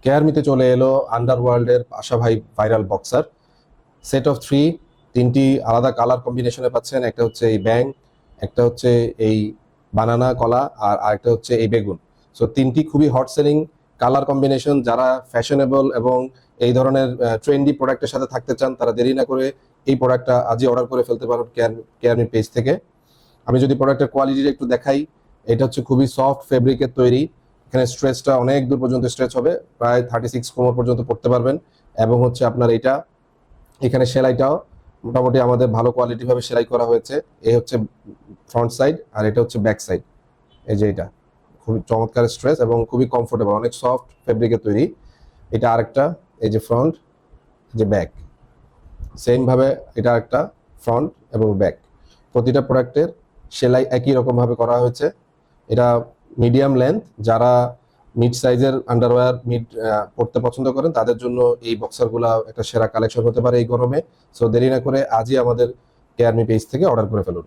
কেয়ারমিতে চলে এলো আন্ডারওয়ার্ল্ডের আশা ভাই viral boxer set of three. তিনটি আলাদা কালার কম্বিনেশনে পাচ্ছেন। একটা হচ্ছে এই ব্যাং, একটা হচ্ছে এই বানানা কলা, আর আরেকটা হচ্ছে এই বেগুন। সো তিনটি খুবই হট সেলিং কালার কম্বিনেশন। যারা ফ্যাশনেবল এবং এই ধরনের ট্রেন্ডি প্রোডাক্টের সাথে থাকতে চান তারা দেরি না করে এই প্রোডাক্টটা আজই অর্ডার করে ফেলতে পারেন কেয়ারমি পেজ থেকে। আমি যদি প্রোডাক্টের কোয়ালিটিটা একটু দেখাই, এটা হচ্ছে খুবই সফট ফেব্রিকের তৈরি। এখানে স্ট্রেচটা অনেক দূর পর্যন্ত স্ট্রেচ হবে, প্রায় 36 কোমর পর্যন্ত পড়তে পারবেন। এবং হচ্ছে আপনার এটা এখানে সেলাইটাও মোটামুটি আমাদের ভালো কোয়ালিটি ভাবে সেলাই করা হয়েছে। এই হচ্ছে ফ্রন্ট সাইড আর এটা হচ্ছে ব্যাক সাইড। এই যে এটা খুবই চমৎকার স্ট্রেচ এবং খুবই কমফোর্টেবল, অনেক সফট ফেব্রিকের তৈরি। এটা আরেকটা, এই যে ফ্রন্ট, যে ব্যাক, সেম ভাবে এটা একটা ফ্রন্ট এবং ব্যাক। প্রতিটা প্রোডাক্টের সেলাই একই রকম ভাবে করা হয়েছে। এটা মিডিয়াম লেন্থ, যারা মিড সাইজের আন্ডারওয়্যার পড়তে পছন্দ করেন তাদের জন্য এই বক্সারগুলো একটা সেরা কালেকশন হতে পারে এই গরমে। সো দেরি না করে আজই আমাদের কেয়ারমি পেজ থেকে অর্ডার করে ফেলুন।